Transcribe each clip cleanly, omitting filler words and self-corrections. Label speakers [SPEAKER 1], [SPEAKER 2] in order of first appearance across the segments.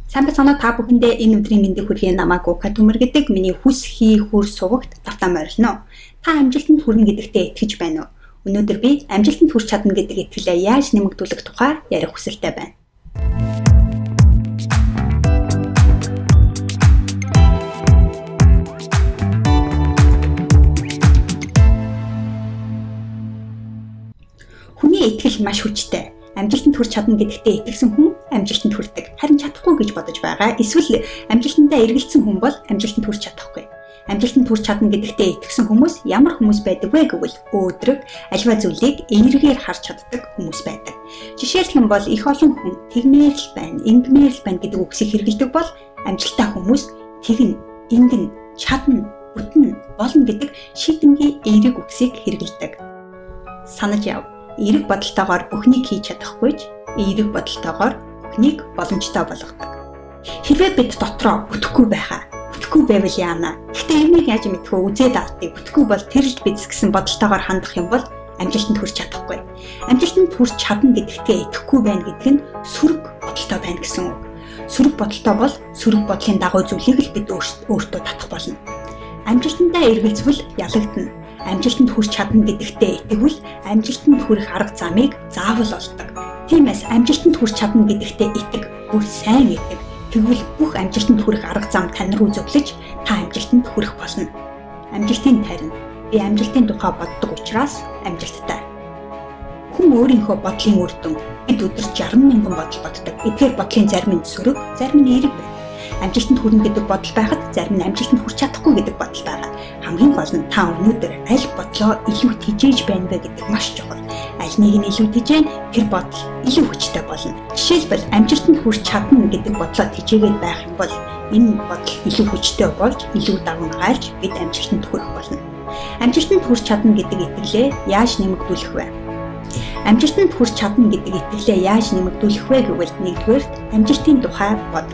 [SPEAKER 1] Сайн байна та бүхэндээ энэ өдрийн мэндийг хүргэе намайг Ука Төмөр гэдэг миний хүс хий хүр сувагт давтаа морилно. Та амжилтанд хүрнэ гэдэгтээ итгэж байна уу? Өнөөдөр би амжилтанд хүрч чадна гэдэг итгэлээ яаж нэмэгдүүлэх тухай ярих хүсэлтэй байна. Хүний итгэл маш хүчтэй. Амжилтанд хүрч чадна гэдэгтээ итгэсэн хүн амжилтанд хүрдэг. Харин чадахгүй гэж бодож байгаа. Эсвэл амжилтандаа эргэлзсэн хүн бол амжилтанд хүрч чадахгүй. Амжилтанд хүрч чадна гэдэгтээ итгэсэн хүмүүс ямар хүмүүс байдаг вэ гэвэл өөдрөг, аливаа зүйлийг эергээр харж чаддаг хүмүүс байдаг. Жишээлх юм бол их олон хүн тэгмээр л байна, ингэмээр л байна гэдэг үгсийг хэрэглэдэг бол амжилттай хүмүүс тэгнэ, ингэнэ, чадна, бүтнэ, болно гэдэг шийдэмгий эерэг үгсийг хэрэглэдэг. Санаж яв. Эерэг бодолтойгоор бүхнийг хийж чадахгүй ч эерэг бодолтойгоор бүхнийг боломжтой болгодог. Хэрвээ бид дотроо бүтэхгүй байвал яана. Гэхдээ энийг яаж мэдэх вэ? Үзээд авдгийг бүтэхгүй бол тэр л биз гэсэн бодолтойгоор хандах юм бол амжилтанд хүрч чадахгүй. Амжилтанд хүрч чадна гэдэгтээ итгэхгүй байна гэдэг нь сөрөг бодолтой байна гэсэн үг. Сөрөг бодолтой бол сөрөг бодлын дагуу зүйлийг л бид өөртөө татах болно. Амжилтандаа эргэлзвэл ялагдана. Амжилтанд хүрч чадна гэдэгтээ итгэвэл амжилтанд хүрэх арга замыг заавал олдог. Тиймээс амжилтанд хүрч чадна гэдэгтээ итэг, бүр сайн итэг. Тэгвэл бүх амжилтанд хүрэх арга зам тань руу зөвлөж та амжилтанд хүрэх болно. Амжилтын тарин. Би амжилтын тухай боддог учраас амжилттай. Хүн өөрийнхөө бодлын үр дүн. Бид өдөр 60,000 бодол боддог. Эдгээр бодлын зарим нь сөрөг, зарим нь эерэг байна. Амжилтанд хүрнэ гэдэг бодол байхад зарим нь амжилтанд хүрч чадахгүй гэдэг бодол байгаа. Хамгийн гол нь та өнөөдөр аль бодлоо илүү тэжээж байна вэ гэдэг маш чухал. Аль нэг нь илүү тэжээн тэр бодол илүү хүчтэй болно. Жишээлбэл амжилтанд хүрч чадна гэдэг бодлоо тэжээгээд байх юм бол энэ бодол илүү хүчтэй болж илүү даван гайлж бид амжилтанд хүрэх болно. Амжилтанд хүрч чадна гэдэг итгэлээ яаж нэмэгдүүлэх вэ? Амжилтанд хүрч чадна гэдэг итгэлээ яаж нэмэгдүүлэх вэ гэвэл нэгдүгээрт амжилтын тухай бод.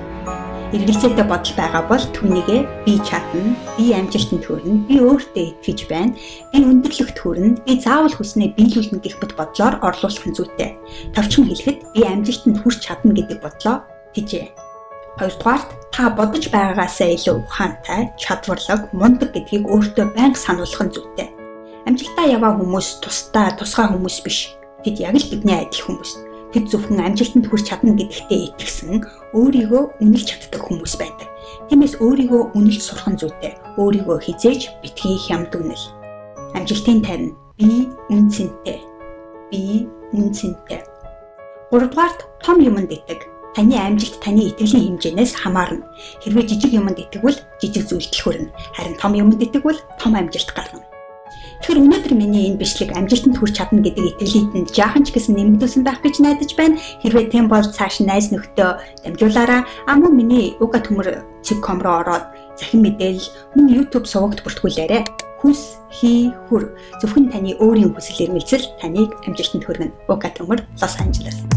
[SPEAKER 1] Эргэлзээтэй бодол байгаа бол түүнийгээ би чадна, би амжилтанд хүрнэ, би өөртөө итгэж байна, би өндөрлөгт хүрнэ, би заавал хүснээ биелүүлнэ гэх мэт бодлоор орлуулах нь зүйтэй. Товчхон хэлэхэд би амжилтанд хүрч чадна гэдэг бодлоо тэжээ. Хоёрдугаарт та бодож байгаагаасаа илүү ухаантай, чадварлаг, мундаг гэдгийг өөртөө байнга сануулах нь зүйтэй. Амжилтаа яваа хүмүүс тусгай хүмүүс биш. Тэд яг л бидний адил хүмүүс. Тэд зөвхөн амжилтанд хүрч чадна гэдэгтээ итгэсэн, өөрийгөө үнэлж чаддаг хүмүүс байдаг. Тиймээс өөрийгөө үнэлж сурах нь зүйтэй. Өөрийгөө хизээж битгий хямд үнэл. Амжилтын тарин. Би үнцэнтэй. Гуравдугаарт том юмд итэг. Таны амжилт таны итгэлийн хэмжээнээс хамаарна. Хэрвээ жижиг юмд итэгвэл жижиг зүйлд хүрнэ. Харин том юмд итэгвэл том амжилт гаргана. Тэгэхээр өнөөдөр миний энэ бичлэг амжилтанд хүрч чадна гэдэг итгэлийтэнд жаахан ч гэсэн нэмэгдүүлсэн байх гэж найдаж байна. Хэрвээ тийм бол цааш найз нөхдөө дамжуулаарай. Мөн миний uka.com руу ороод захин мэдээлэл мөн YouTube сувагт бүртгүүлээрэй. Хүс хий хүр зөвхөн таны өөрийн хүсэл эрмэлзэл таныг амжилтанд хүргэнэ. Uka Төмөр, Лос Анжелес.